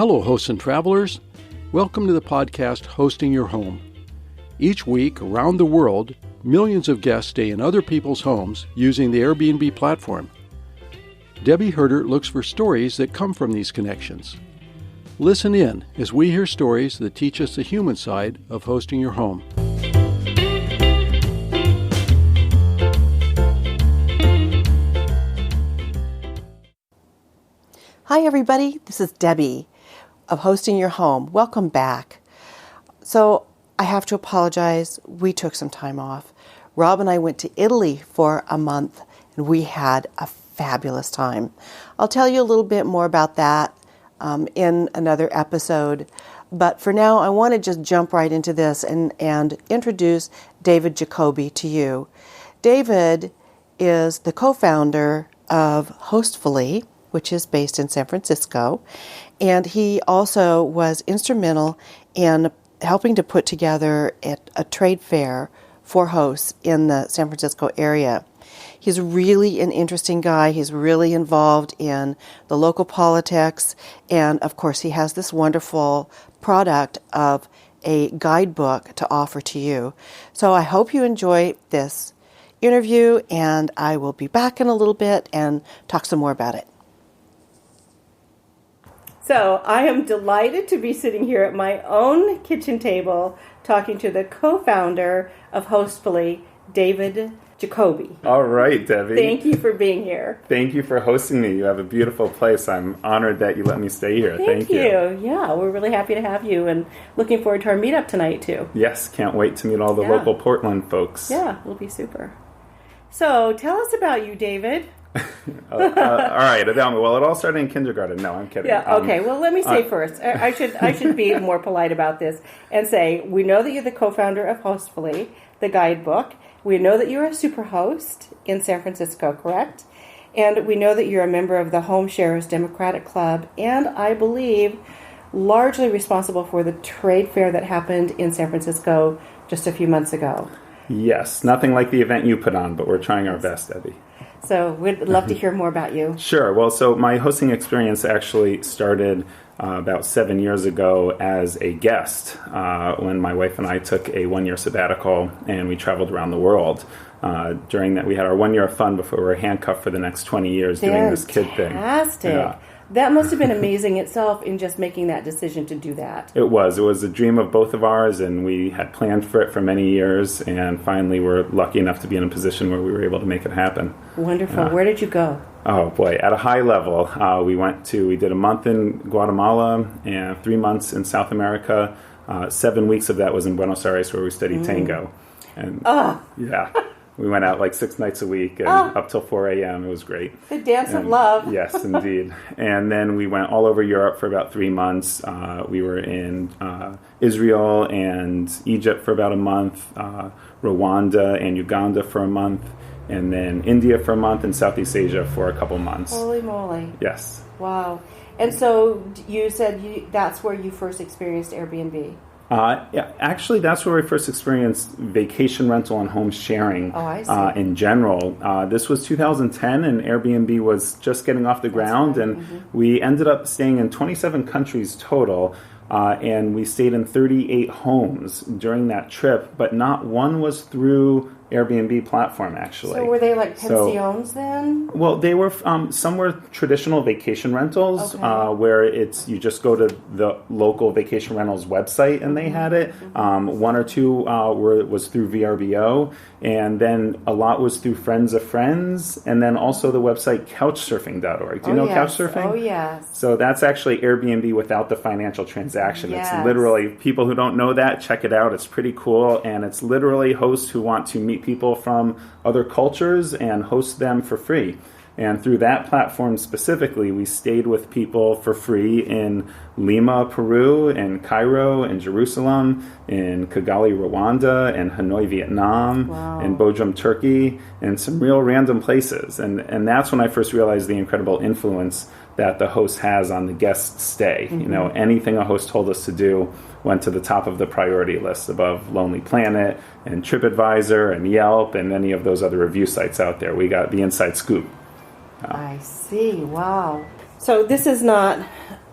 Hello, hosts and travelers. Welcome to the podcast Hosting Your Home. Each week, around the world, millions of guests stay in other people's homes using the Airbnb platform. Debbie Herder looks for stories that come from these connections. Listen in as we hear stories that teach us the human side of hosting your home. Hi everybody, this is Debbie of Hosting Your Home. Welcome back. So I have to apologize, we took some time off. Rob and I went to Italy for a month and we had a fabulous time. I'll tell you a little bit more about that in another episode. But for now, I want to just jump right into this and introduce David Jacoby to you. David is the co-founder of Hostfully, which is based in San Francisco. And he also was instrumental in helping to put together a trade fair for hosts in the San Francisco area. He's really an interesting guy. He's really involved in the local politics. And of course, he has this wonderful product of a guidebook to offer to you. So I hope you enjoy this interview, and I will be back in a little bit and talk some more about it. So I am delighted to be sitting here at my own kitchen table talking to the co-founder of Hostfully, David Jacoby. All right, Debbie. Thank you for being here. Thank you for hosting me. You have a beautiful place. I'm honored that you let me stay here. Thank you. Yeah, we're really happy to have you and looking forward to our meetup tonight, too. Yes, can't wait to meet all the local Portland folks. Yeah, it'll be super. So tell us about you, David. All right, about me. Well, it all started in kindergarten. No, I'm kidding. Yeah, okay. Well, let me say first, I should be more polite about this and say, we know that you're the co-founder of Hostfully, the guidebook. We know that you're a super host in San Francisco, correct? And we know that you're a member of the Home Sharers Democratic Club, and I believe largely responsible for the trade fair that happened in San Francisco just a few months ago. Yes, nothing like the event you put on, but we're trying our best, Debbie. So we'd love to hear more about you. Sure. Well, so my hosting experience actually started about 7 years ago as a guest when my wife and I took a one-year sabbatical and we traveled around the world. During that, we had our 1 year of fun before we were handcuffed for the next 20 years doing this kid thing. Fantastic. Yeah. That must have been amazing itself in just making that decision to do that. It was. It was a dream of both of ours, and we had planned for it for many years, and finally we're lucky enough to be in a position where we were able to make it happen. Wonderful. Where did you go? Oh, boy. At a high level, we did a month in Guatemala and 3 months in South America. 7 weeks of that was in Buenos Aires, where we studied tango. And yeah. We went out like 6 nights a week and up till 4 a.m. It was great. The dance of love. Yes, indeed. And then we went all over Europe for about 3 months. We were in Israel and Egypt for about a month, Rwanda and Uganda for a month, and then India for a month, and Southeast Asia for a couple months. Holy moly. Yes. Wow. And so you said that's where you first experienced Airbnb. Yeah, actually, that's where we first experienced vacation rental and home sharing in general. This was 2010, and Airbnb was just getting off the ground, and we ended up staying in 27 countries total, and we stayed in 38 homes during that trip, but not one was through Airbnb platform, actually. So were they like pensions then? Well, they were, some were traditional vacation rentals, where you just go to the local vacation rentals website and they had it. One or two was through VRBO, and then a lot was through Friends of Friends, and then also the website couchsurfing.org. Do you know couchsurfing? Oh, yes. So that's actually Airbnb without the financial transaction. It's literally, people who don't know that, check it out. It's pretty cool, and it's literally hosts who want to meet people from other cultures and host them for free. And through that platform specifically, we stayed with people for free in Lima, Peru, in Cairo, in Jerusalem, in Kigali, Rwanda, and Hanoi, Vietnam, and Bodrum, Turkey, and some real random places. And that's when I first realized the incredible influence that the host has on the guest's stay. You know, anything a host told us to do went to the top of the priority list above Lonely Planet and TripAdvisor and Yelp and any of those other review sites out there. We got the inside scoop. I see. Wow. So this is not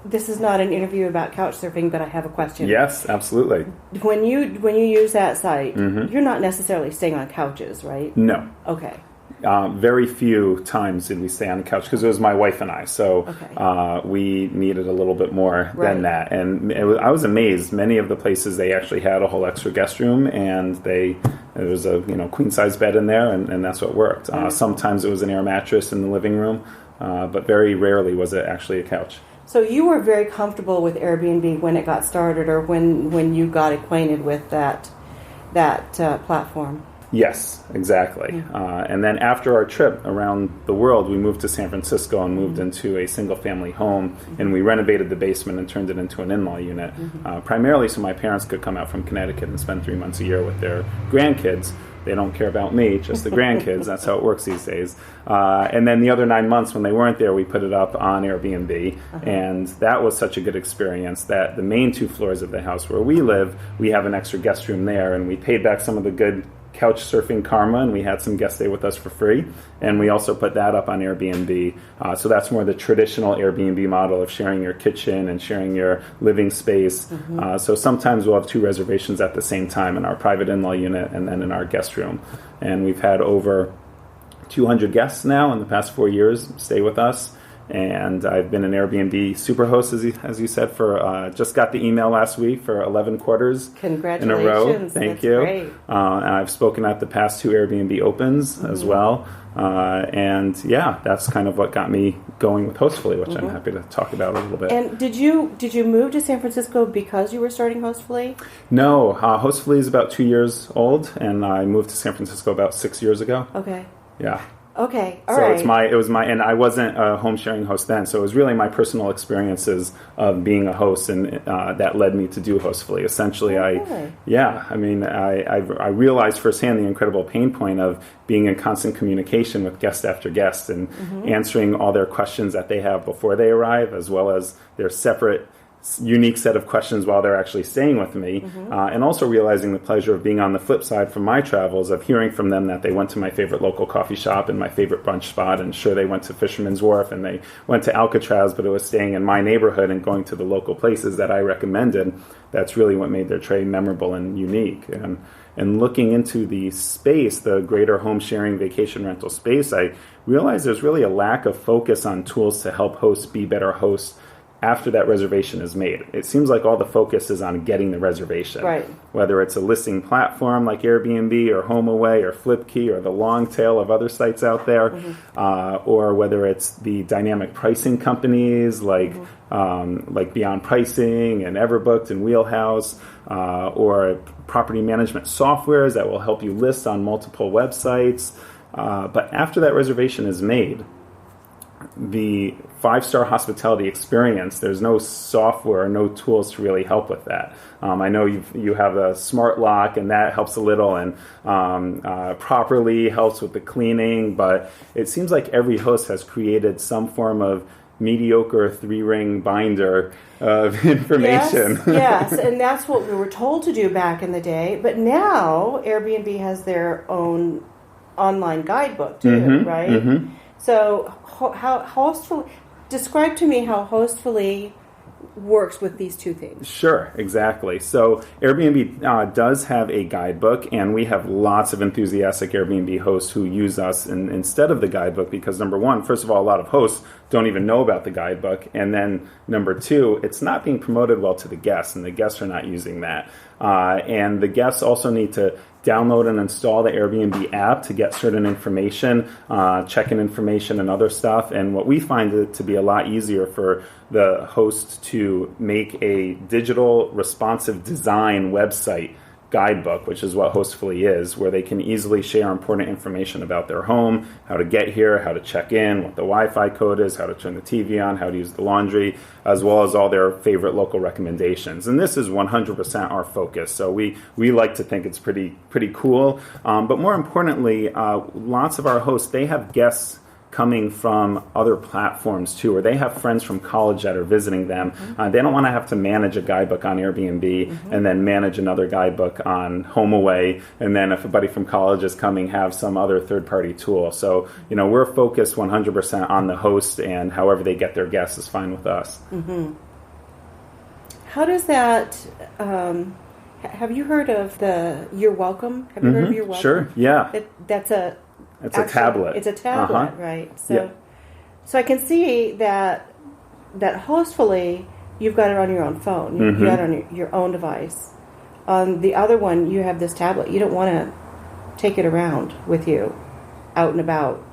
an interview about couch surfing, but I have a question. Yes, absolutely. When you use that site, you're not necessarily staying on couches, right? No. Okay. Very few times did we stay on the couch because it was my wife and I, so we needed a little bit more than that. And I was amazed. Many of the places they actually had a whole extra guest room, and there was a queen size bed in there, and that's what worked. Sometimes it was an air mattress in the living room, but very rarely was it actually a couch. So you were very comfortable with Airbnb when it got started, or when you got acquainted with that platform. Yes, exactly. And then after our trip around the world, we moved to San Francisco and moved into a single-family home, and we renovated the basement and turned it into an in-law unit, primarily so my parents could come out from Connecticut and spend 3 months a year with their grandkids. They don't care about me, just the grandkids. That's how it works these days. And then the other 9 months when they weren't there, we put it up on Airbnb. And that was such a good experience that the main 2 floors of the house where we live, we have an extra guest room there. And we paid back some of the good couch surfing karma, and we had some guests stay with us for free. And we also put that up on Airbnb. So that's more the traditional Airbnb model of sharing your kitchen and sharing your living space. So sometimes we'll have 2 reservations at the same time in our private in-law unit and then in our guest room. And we've had over 200 guests now in the past 4 years stay with us. And I've been an Airbnb superhost, as you said, for just got the email last week for 11 quarters in a row. Thank you. Great. And I've spoken at the past 2 Airbnb opens as well. And yeah, that's kind of what got me going with Hostfully, which I'm happy to talk about a little bit. And did you move to San Francisco because you were starting Hostfully? No, Hostfully is about 2 years old, and I moved to San Francisco about 6 years ago. Okay. Yeah. Okay, all right. So it was my, and I wasn't a home sharing host then, so it was really my personal experiences of being a host, and that led me to do Hostfully. Essentially, I realized firsthand the incredible pain point of being in constant communication with guest after guest and answering all their questions that they have before they arrive, as well as their separate unique set of questions while they're actually staying with me, and also realizing the pleasure of being on the flip side from my travels of hearing from them that they went to my favorite local coffee shop and my favorite brunch spot, and sure, they went to Fisherman's Wharf and they went to Alcatraz, but it was staying in my neighborhood and going to the local places that I recommended. That's really what made their trade memorable and unique. And looking into the space, the greater home sharing vacation rental space, I realized there's really a lack of focus on tools to help hosts be better hosts after that reservation is made. It seems like all the focus is on getting the reservation. Right. Whether it's a listing platform like Airbnb or HomeAway or Flipkey or the long tail of other sites out there, or whether it's the dynamic pricing companies like Beyond Pricing and Everbooked and Wheelhouse, or property management softwares that will help you list on multiple websites. But after that reservation is made, the 5-star hospitality experience, there's no software or no tools to really help with that. I know you have a smart lock, and that helps a little, and Properly helps with the cleaning, but it seems like every host has created some form of mediocre 3-ring binder of information. Yes, and that's what we were told to do back in the day, but now Airbnb has their own online guidebook too, right? So how Hostfully, describe to me how Hostfully works with these 2 things. Sure, exactly. So Airbnb does have a guidebook, and we have lots of enthusiastic Airbnb hosts who use us instead of the guidebook because, number one, first of all, a lot of hosts don't even know about the guidebook, and then number 2, it's not being promoted well to the guests, and the guests are not using that. And the guests also need to download and install the Airbnb app to get certain information, check-in information and other stuff. And what we find it to be a lot easier for the host to make a digital responsive design website guidebook, which is what Hostfully is, where they can easily share important information about their home, how to get here, how to check in, what the Wi-Fi code is, how to turn the TV on, how to use the laundry, as well as all their favorite local recommendations. And this is 100% our focus. So we like to think it's pretty cool. But more importantly, lots of our hosts, they have guests coming from other platforms too, or they have friends from college that are visiting them. They don't want to have to manage a guidebook on Airbnb and then manage another guidebook on HomeAway, and then if a buddy from college is coming, have some other third-party tool. So, we're focused 100% on the host, and however they get their guests is fine with us. How does that... have you heard of the You're Welcome? Have you heard of You're Welcome? Sure, yeah. It's a tablet. It's a tablet, right? So I can see that Hostfully, you've got it on your own phone. You got it on your own device. On the other one, you have this tablet. You don't want to take it around with you out and about.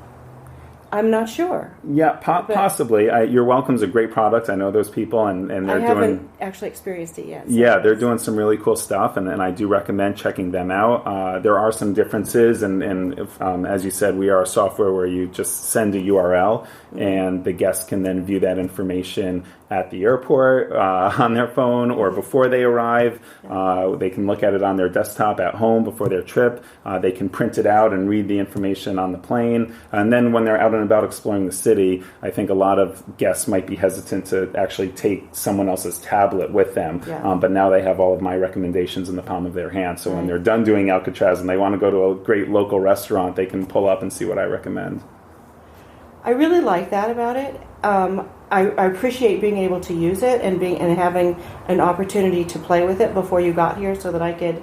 I'm not sure. Yeah, possibly. You're Welcome's a great product. I know those people, and they're I haven't actually experienced it yet. So yeah, they're doing some really cool stuff, and I do recommend checking them out. There are some differences, and as you said, we are a software where you just send a URL, and the guests can then view that information at the airport on their phone or before they arrive. They can look at it on their desktop at home before their trip. They can print it out and read the information on the plane. And then when they're out and about exploring the city, I think a lot of guests might be hesitant to actually take someone else's tablet with them. But now they have all of my recommendations in the palm of their hand. So when they're done doing Alcatraz and they want to go to a great local restaurant, they can pull up and see what I recommend. I really like that about it. I appreciate being able to use it and having an opportunity to play with it before you got here, so that I could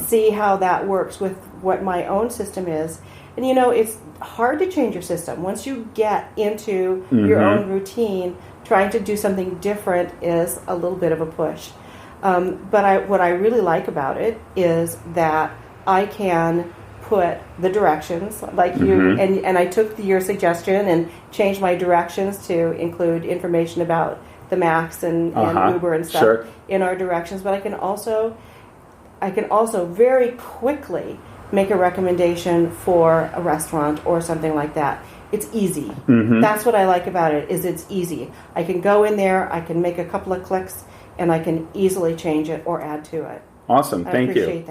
see how that works with what my own system is. And it's hard to change your system once you get into your own routine. Trying to do something different is a little bit of a push. But what I really like about it is that I can put the directions like you, and I took your suggestion and changed my directions to include information about the Max and Uber and stuff in our directions. But I can also very quickly make a recommendation for a restaurant or something like that. It's easy. That's what I like about it, is it's easy. I can go in there, I can make a couple of clicks, and I can easily change it or add to it. Awesome, thank you.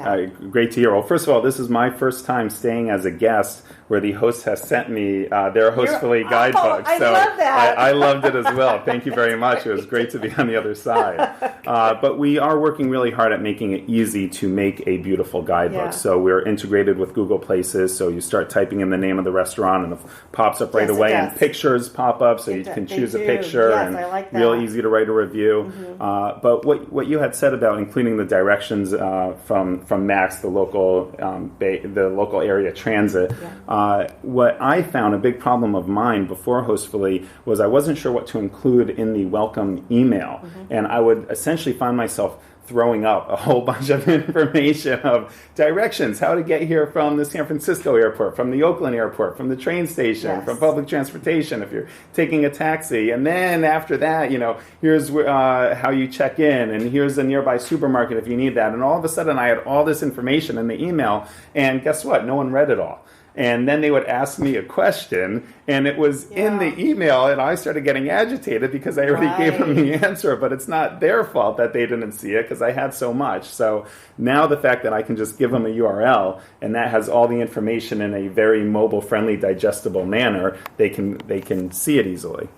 Great to hear. Well, first of all, this is my first time staying as a guest where the host has sent me their Hostfully guidebook. I love that. I loved it as well. Thank you very much. It was great to be on the other side. But we are working really hard at making it easy to make a beautiful guidebook. So we're integrated with Google Places, so you start typing in the name of the restaurant and it pops up right away, and pictures pop up so you can choose a picture, and I like that. Real easy to write a review. But what you had said about including the directions from Max, the local area transit. What I found a big problem of mine before Hostfully was I wasn't sure what to include in the welcome email, and I would essentially find myself throwing up a whole bunch of information of directions, how to get here from the San Francisco airport, from the Oakland airport, from the train station, from public transportation, if you're taking a taxi. And then after that, here's how you check in, and here's the nearby supermarket if you need that. And all of a sudden, I had all this information in the email, and guess what? No one read it all. And then they would ask me a question, and it was in the email, and I started getting agitated because I already gave them the answer, but it's not their fault that they didn't see it because I had so much. So now the fact that I can just give them a URL, and that has all the information in a very mobile-friendly, digestible manner, they can see it easily.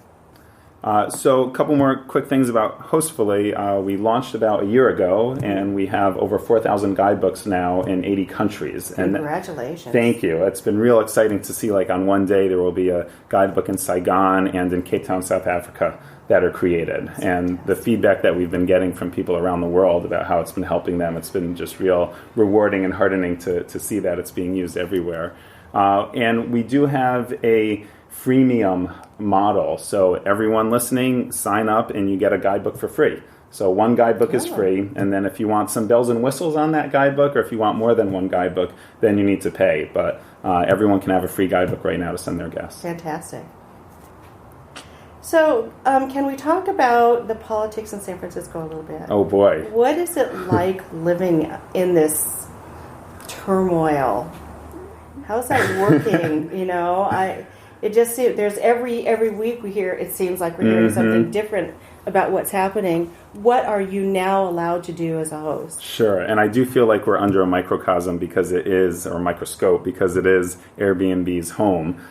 So a couple more quick things about Hostfully. We launched about a year ago, and we have over 4,000 guidebooks now in 80 countries. Congratulations. Thank you. It's been real exciting to see, on one day there will be a guidebook in Saigon and in Cape Town, South Africa that are created. And the feedback that we've been getting from people around the world about how it's been helping them, it's been just real rewarding and heartening to see that it's being used everywhere. And we do have a freemium model. So everyone listening, sign up and you get a guidebook for free. So one guidebook is free, and then if you want some bells and whistles on that guidebook, or if you want more than one guidebook, then you need to pay. But everyone can have a free guidebook right now to send their guests. Fantastic. So can we talk about the politics in San Francisco a little bit? Oh boy. What is it like living in this turmoil? How's that working? It just seems there's every week we hear, it seems like we're hearing something different about what's happening. What are you now allowed to do as a host? Sure, and I do feel like we're under a microcosm because it is, or microscope, because it is Airbnb's home.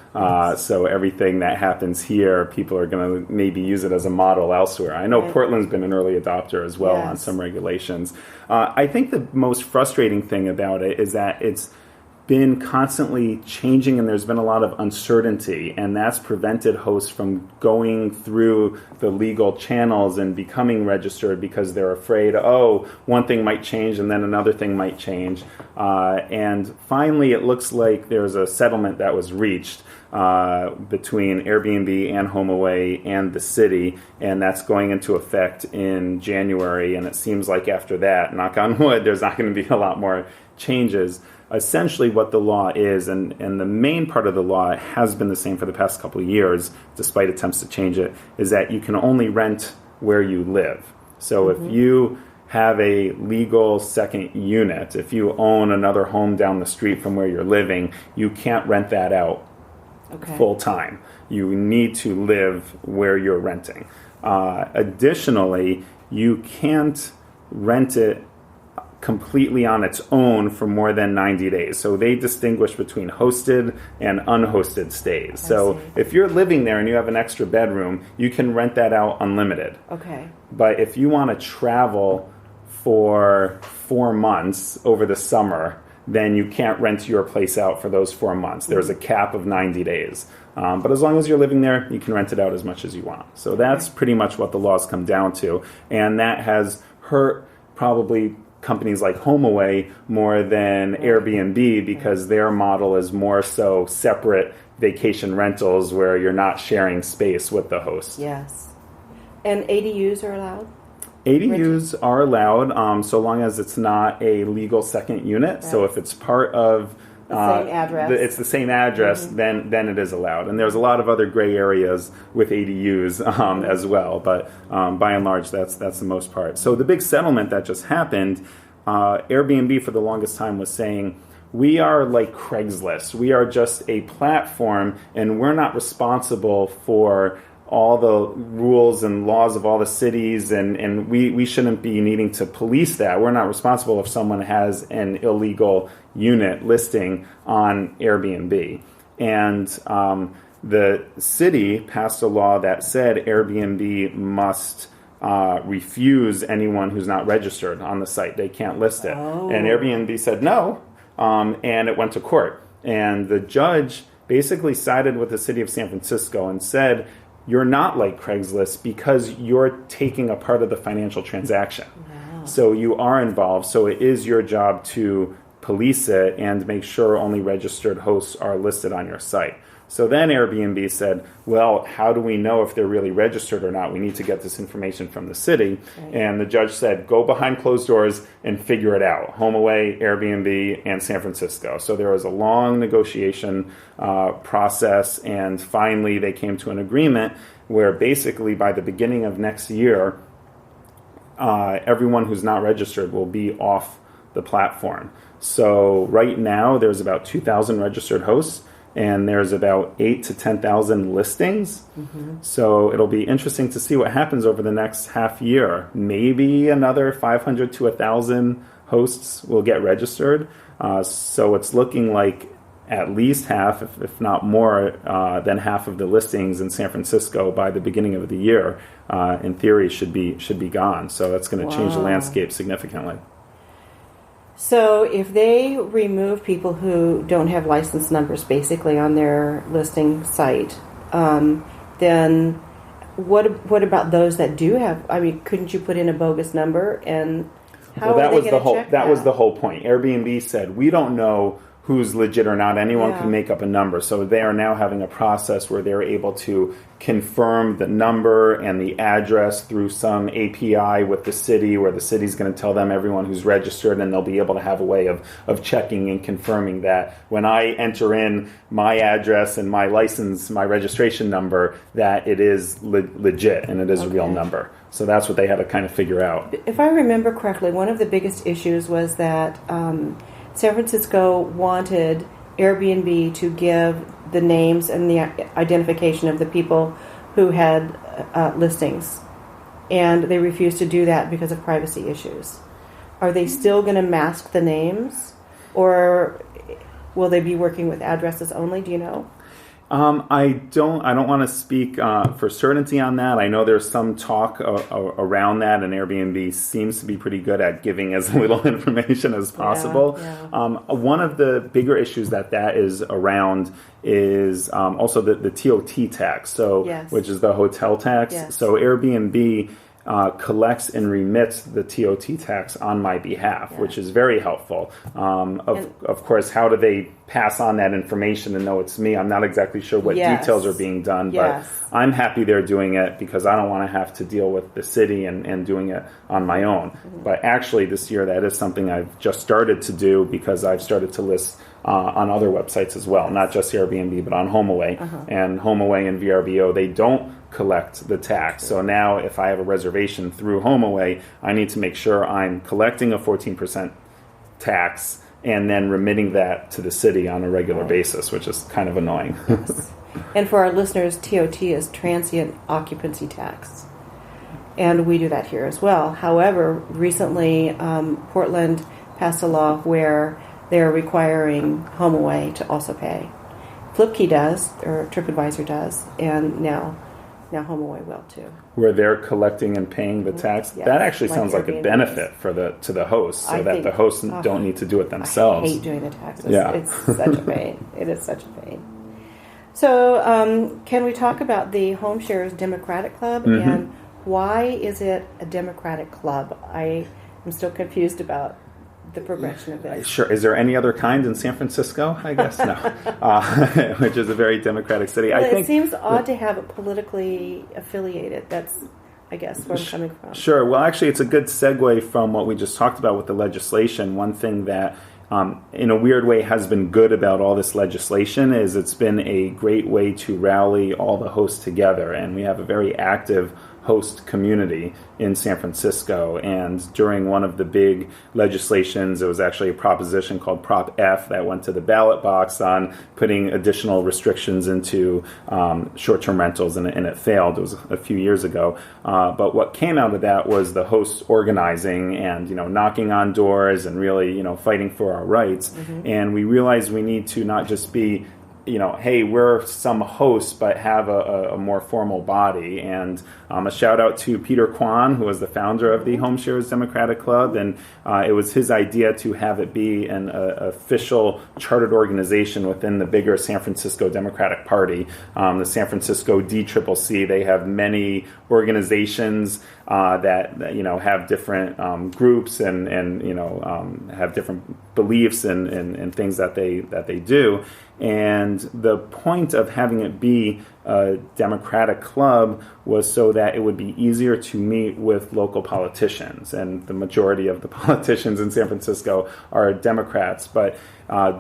So everything that happens here, people are going to maybe use it as a model elsewhere. I know Portland's been an early adopter as well on some regulations. I think the most frustrating thing about it is that it's been constantly changing and there's been a lot of uncertainty, and that's prevented hosts from going through the legal channels and becoming registered because they're afraid, one thing might change and then another thing might change. And finally, it looks like there's a settlement that was reached between Airbnb and HomeAway and the city, and that's going into effect in January. And it seems like after that, knock on wood, there's not going to be a lot more changes. Essentially what the law is, and the main part of the law has been the same for the past couple of years, despite attempts to change it, is that you can only rent where you live. So if you have a legal second unit, if you own another home down the street from where you're living, you can't rent that out full time. You need to live where you're renting. Additionally, you can't rent it completely on its own for more than 90 days. So they distinguish between hosted and unhosted stays. So if you're living there and you have an extra bedroom, you can rent that out unlimited. Okay. But if you want to travel for 4 months over the summer, then you can't rent your place out for those 4 months. There's a cap of 90 days. But as long as you're living there, you can rent it out as much as you want. So that's pretty much what the laws come down to. And that has hurt probably companies like HomeAway more than Airbnb, because their model is more so separate vacation rentals where you're not sharing space with the host. Yes. And ADUs are allowed? ADUs are allowed so long as it's not a legal second unit. Right. So if it's part of the same address. It's the same address, then it is allowed. And there's a lot of other gray areas with ADUs as well, but by and large, that's the most part. So the big settlement that just happened, Airbnb for the longest time was saying, we are like Craigslist. We are just a platform, and we're not responsible for all the rules and laws of all the cities, and we shouldn't be needing to police that. We're not responsible if someone has an illegal unit listing on Airbnb. And the city passed a law that said Airbnb must refuse anyone who's not registered on the site. They can't list it. And Airbnb said no, and it went to court. And the judge basically sided with the city of San Francisco and said, you're not like Craigslist because you're taking a part of the financial transaction. Wow. So you are involved. So it is your job to police it and make sure only registered hosts are listed on your site. So then Airbnb said, well, how do we know if they're really registered or not? We need to get this information from the city. Right. And the judge said, go behind closed doors and figure it out. HomeAway, Airbnb, and San Francisco. So there was a long negotiation process, and finally they came to an agreement where basically by the beginning of next year, everyone who's not registered will be off the platform. So right now there's about 2,000 registered hosts, and there's about 8,000 to 10,000 listings. So it'll be interesting to see what happens over the next half year. Maybe another 500 to 1,000 hosts will get registered. So it's looking like at least half, if not more, than half of the listings in San Francisco by the beginning of the year, in theory, should be gone. So that's going to change the landscape significantly. So if they remove people who don't have license numbers basically on their listing site, then what about those that do have? I mean, couldn't you put in a bogus number, and how are they going to check that? That was the whole point. Airbnb said, we don't know who's legit or not. Anyone can make up a number. So they are now having a process where they're able to confirm the number and the address through some API with the city, where the city's going to tell them everyone who's registered, and they'll be able to have a way of checking and confirming that when I enter in my address and my license, my registration number, that it is legit and it is a real number. So that's what they had to kind of figure out. If I remember correctly, one of the biggest issues was that San Francisco wanted Airbnb to give the names and the identification of the people who had listings, and they refused to do that because of privacy issues. Are they still going to mask the names, or will they be working with addresses only? Do you know? I don't want to speak for certainty on that. I know there's some talk around that, and Airbnb seems to be pretty good at giving as little information as possible. Yeah. One of the bigger issues that is around is also the TOT tax, so yes. Which is the hotel tax. Yes. So Airbnb collects and remits the TOT tax on my behalf, yeah. Which is very helpful. Of course, how do they pass on that information and know it's me? I'm not exactly sure what yes. details are being done, yes. But I'm happy they're doing it because I don't want to have to deal with the city and doing it on my own. Mm-hmm. But actually this year that is something I've just started to do because I've started to list on other websites as well, not just Airbnb, but on HomeAway. Uh-huh. And HomeAway and VRBO, they don't collect the tax. So now if I have a reservation through HomeAway, I need to make sure I'm collecting a 14% tax and then remitting that to the city on a regular basis, which is kind of annoying. Yes. And for our listeners, TOT is transient occupancy tax. And we do that here as well. However, recently Portland passed a law where they're requiring HomeAway to also pay. Flipkey does, or TripAdvisor does, and now HomeAway will too. Where they're collecting and paying the tax. Yes. That actually sounds like a benefit to the host, so that the hosts don't need to do it themselves. I hate doing the taxes. Yeah. It's such a pain. It is such a pain. So can we talk about the Home Sharers Democratic Club, mm-hmm. and why is it a Democratic club? I am still confused about the progression of this. Sure. Is there any other kind in San Francisco? I guess no. Which is a very democratic city. Well, I think it seems odd to have it politically affiliated. That's, I guess, where I'm coming from. Sure. Well, actually, it's a good segue from what we just talked about with the legislation. One thing that, in a weird way, has been good about all this legislation is it's been a great way to rally all the hosts together. And we have a very active host community in San Francisco, and during one of the big legislations, it was actually a proposition called Prop F that went to the ballot box on putting additional restrictions into short-term rentals, and it failed. It was a few years ago, but what came out of that was the hosts organizing and knocking on doors and really fighting for our rights. Mm-hmm. And we realized we need to not just be hey, we're some hosts, but have a more formal body. And a shout out to Peter Kwan, who was the founder of the Home Sharers Democratic Club. And it was his idea to have it be an official chartered organization within the bigger San Francisco Democratic Party. The San Francisco DCCC, they have many organizations that have different groups and have different beliefs and things that they do. And the point of having it be a Democratic club was so that it would be easier to meet with local politicians. And the majority of the politicians in San Francisco are Democrats. But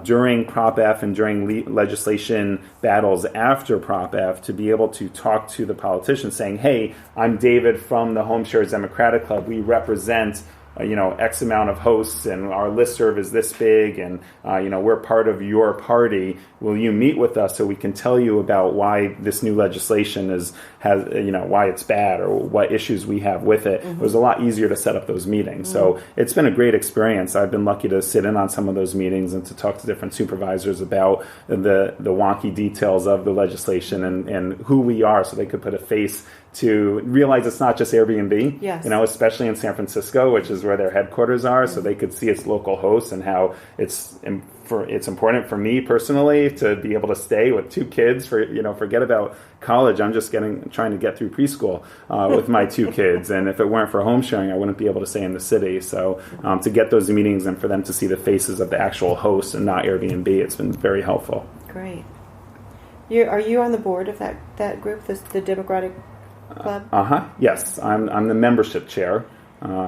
during Prop F and during legislation battles after Prop F, to be able to talk to the politicians saying, hey, I'm David from the Home Sharers Democratic Club. We represent X amount of hosts, and our listserv is this big, and we're part of your party. Will you meet with us so we can tell you about why this new legislation has why it's bad or what issues we have with it? Mm-hmm. It was a lot easier to set up those meetings. Mm-hmm. So it's been a great experience. I've been lucky to sit in on some of those meetings and to talk to different supervisors about the wonky details of the legislation and who we are, so they could put a face to realize it's not just Airbnb, yes. Especially in San Francisco, which is where their headquarters are, so they could see its local hosts and how it's important for me personally to be able to stay with 2 kids. Forget about college. I'm just trying to get through preschool with my 2 kids, and if it weren't for home sharing, I wouldn't be able to stay in the city. So to get those meetings and for them to see the faces of the actual hosts and not Airbnb, it's been very helpful. Great. Are you on the board of that group, the Democratic Club? Yes, I'm the membership chair.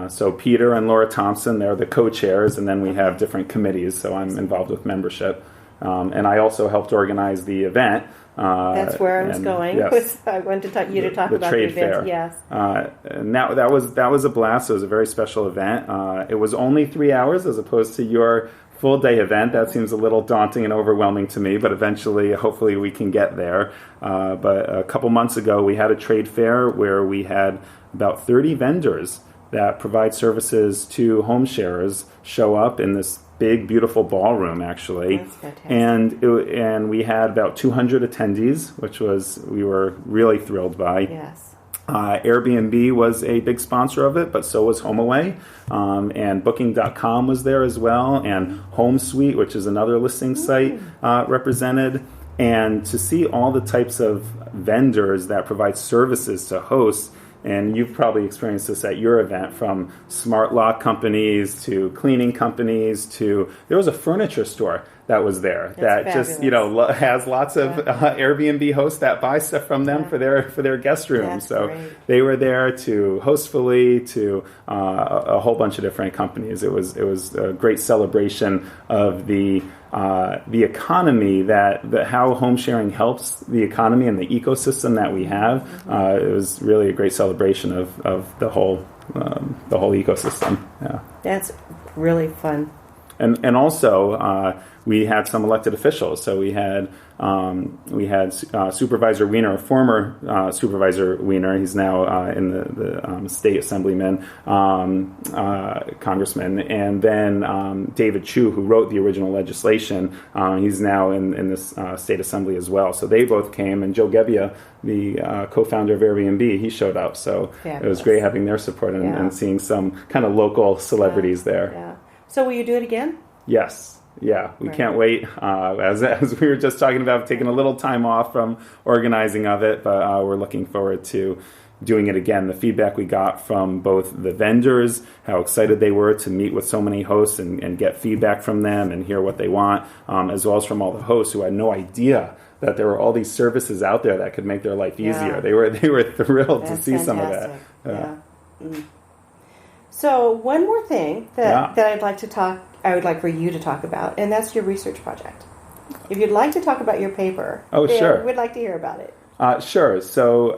So Peter and Laura Thompson, they're the co-chairs, and then we have different committees, so I'm involved with membership. And I also helped organize the event. That's where I was going. Yes. I wanted to talk about the trade event. Fair. Yes. And that was a blast. It was a very special event. It was only 3 hours as opposed to your full day event. That seems a little daunting and overwhelming to me, but eventually, hopefully we can get there. But a couple months ago, we had a trade fair where we had about 30 vendors that provide services to home sharers show up in this big, beautiful ballroom, actually. That's fantastic. And we had about 200 attendees, which we were really thrilled by. Yes. Airbnb was a big sponsor of it, but so was HomeAway. And Booking.com was there as well. And HomeSuite, which is another listing site, represented. And to see all the types of vendors that provide services to hosts, and you've probably experienced this at your event, from smart lock companies to cleaning companies to, there was a furniture store that was there. That's just fabulous. has lots of Airbnb hosts that buy stuff from them for their guest rooms. That's so great. they were there, to Hostfully, to a whole bunch of different companies. It was a great celebration of the economy, that how home sharing helps the economy and the ecosystem that we have. It was really a great celebration of the whole ecosystem. Yeah, That's really fun. And also we had some elected officials. So we had Supervisor Wiener, former Supervisor Wiener. He's now in the state assemblyman, congressman, and then David Chu, who wrote the original legislation. He's now in this state assembly as well. So they both came, and Joe Gebbia, the co-founder of Airbnb, he showed up. So Fabulous. It was great having their support and seeing some kind of local celebrities there. Yeah. So will you do it again? Yes. Yeah, we can't wait. As we were just talking about, taking a little time off from organizing of it, but we're looking forward to doing it again. The feedback we got from both the vendors, how excited they were to meet with so many hosts and get feedback from them and hear what they want, as well as from all the hosts who had no idea that there were all these services out there that could make their life easier. They were thrilled to see some of that. Yeah. So one more thing that I would like for you to talk about, and that's your research project. If you'd like to talk about your paper, sure. We'd like to hear about it. Sure. So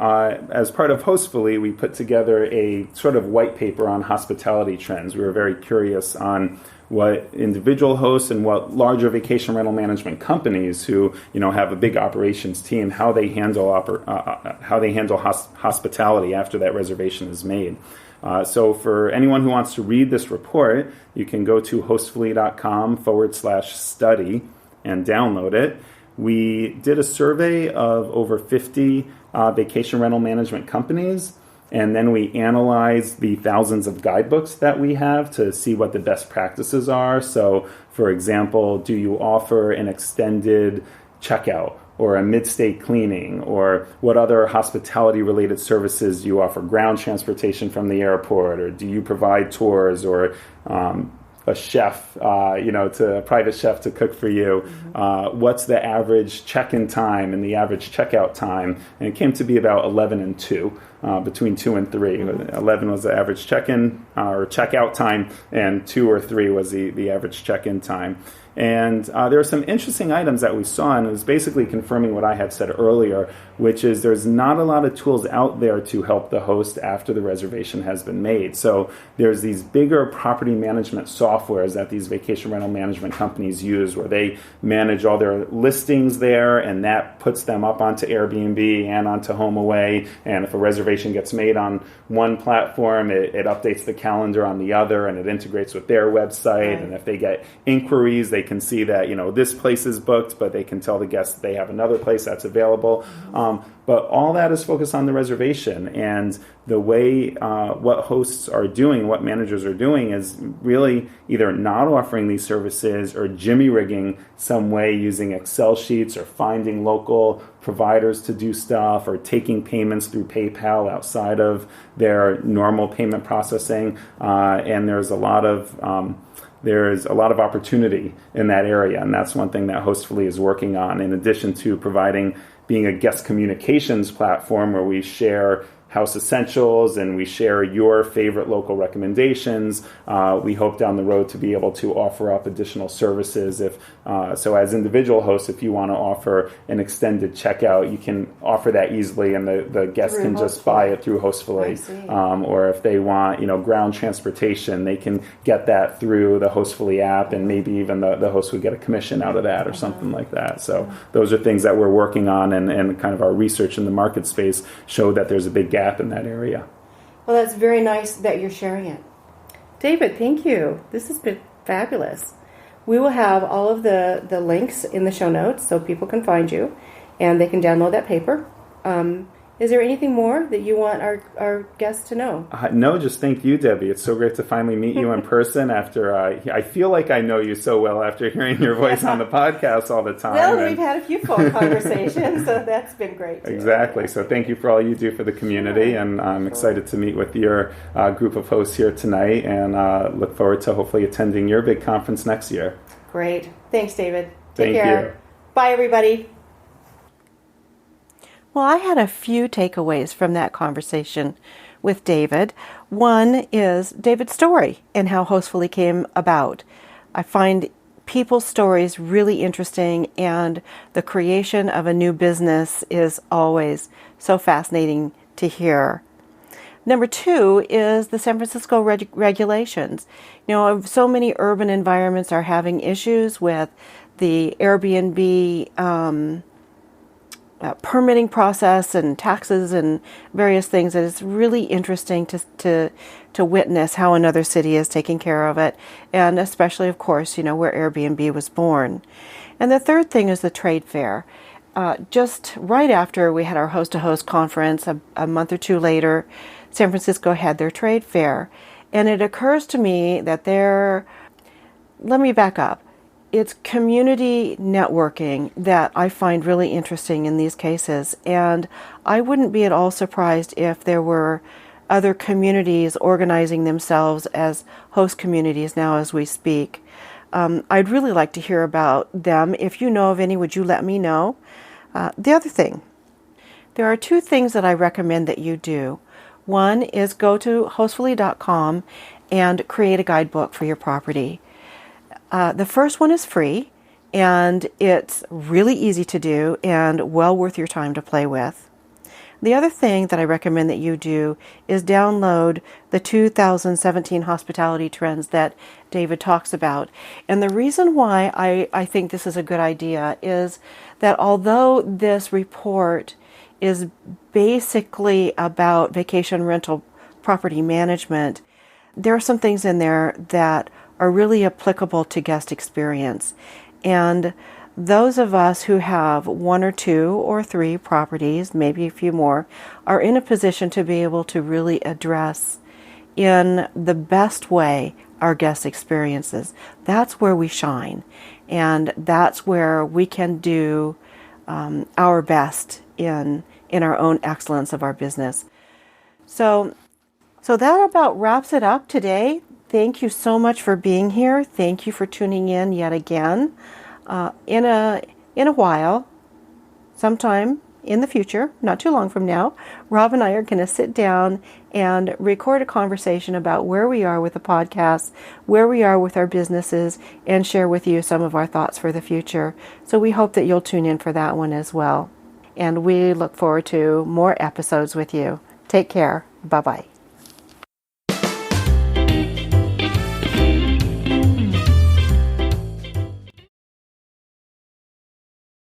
as part of Hostfully, we put together a sort of white paper on hospitality trends. We were very curious on what individual hosts and what larger vacation rental management companies who have a big operations team, how they handle hospitality after that reservation is made. So for anyone who wants to read this report, you can go to hostfully.com/study and download it. We did a survey of over 50 vacation rental management companies, and then we analyzed the thousands of guidebooks that we have to see what the best practices are. So, for example, do you offer an extended checkout or a mid-stay cleaning, or what other hospitality-related services do you offer? Ground transportation from the airport, or do you provide tours, or a chef, to a private chef to cook for you? What's the average check-in time and the average checkout time? And it came to be about 11 and 2, between 2 and 3. 11 was the average check-in or checkout time, and 2 or 3 was the average check-in time. And there are some interesting items that we saw, and it was basically confirming what I had said earlier, which is there's not a lot of tools out there to help the host after the reservation has been made. So there's these bigger property management softwares that these vacation rental management companies use, where they manage all their listings there, and that puts them up onto Airbnb and onto HomeAway. And if a reservation gets made on one platform, it updates the calendar on the other, and it integrates with their website. Right. And if they get inquiries, they can see that this place is booked, but they can tell the guests they have another place that's available. But all that is focused on the reservation, and the way what hosts are doing, what managers are doing, is really either not offering these services or jimmy-rigging some way using Excel sheets, or finding local providers to do stuff, or taking payments through PayPal outside of their normal payment processing. And there's a lot of opportunity in that area, and that's one thing that Hostfully is working on, in addition to being a guest communications platform where we share house essentials, and we share your favorite local recommendations. We hope down the road to be able to offer up additional services. So as individual hosts, if you want to offer an extended checkout, you can offer that easily, and the guest can just buy it through Hostfully. Or if they want, ground transportation, they can get that through the Hostfully app, and maybe even the host would get a commission out of that or something like that. So those are things that we're working on, and kind of our research in the market space show that there's a big gap in that area. Well, that's very nice that you're sharing it. David, thank you. This has been fabulous. We will have all of the links in the show notes so people can find you and they can download that paper. Is there anything more that you want our guests to know? No, just thank you, Debbie. It's so great to finally meet you in person after, I feel like I know you so well after hearing your voice on the podcast all the time. Well, we've had a few phone conversations, so that's been great too. Exactly. So thank you for all you do for the community, and I'm excited to meet with your group of hosts here tonight, and look forward to hopefully attending your big conference next year. Great. Thanks, David. Take care. Bye, everybody. Well, I had a few takeaways from that conversation with David. One is David's story and how Hostfully came about. I find people's stories really interesting, and the creation of a new business is always so fascinating to hear. Number two is the San Francisco regulations. So many urban environments are having issues with the Airbnb permitting process and taxes and various things. And it's really interesting to witness how another city is taking care of it, and especially, of course, where Airbnb was born. And the third thing is the trade fair. Just right after we had our host-to-host conference, a month or two later, San Francisco had their trade fair. And it occurs to me that let me back up. It's community networking that I find really interesting in these cases. And I wouldn't be at all surprised if there were other communities organizing themselves as host communities now as we speak. I'd really like to hear about them. If you know of any, would you let me know? The other thing, there are two things that I recommend that you do. One is go to hostfully.com and create a guidebook for your property. The first one is free, and it's really easy to do and well worth your time to play with. The other thing that I recommend that you do is download the 2017 hospitality trends that David talks about. And the reason why I think this is a good idea is that although this report is basically about vacation rental property management, there are some things in there that are really applicable to guest experience. And those of us who have one or two or three properties, maybe a few more, are in a position to be able to really address in the best way our guest experiences. That's where we shine. And that's where we can do our best in our own excellence of our business. So that about wraps it up today. Thank you so much for being here. Thank you for tuning in yet again. In a while, sometime in the future, not too long from now, Rob and I are going to sit down and record a conversation about where we are with the podcast, where we are with our businesses, and share with you some of our thoughts for the future. So we hope that you'll tune in for that one as well. And we look forward to more episodes with you. Take care. Bye-bye.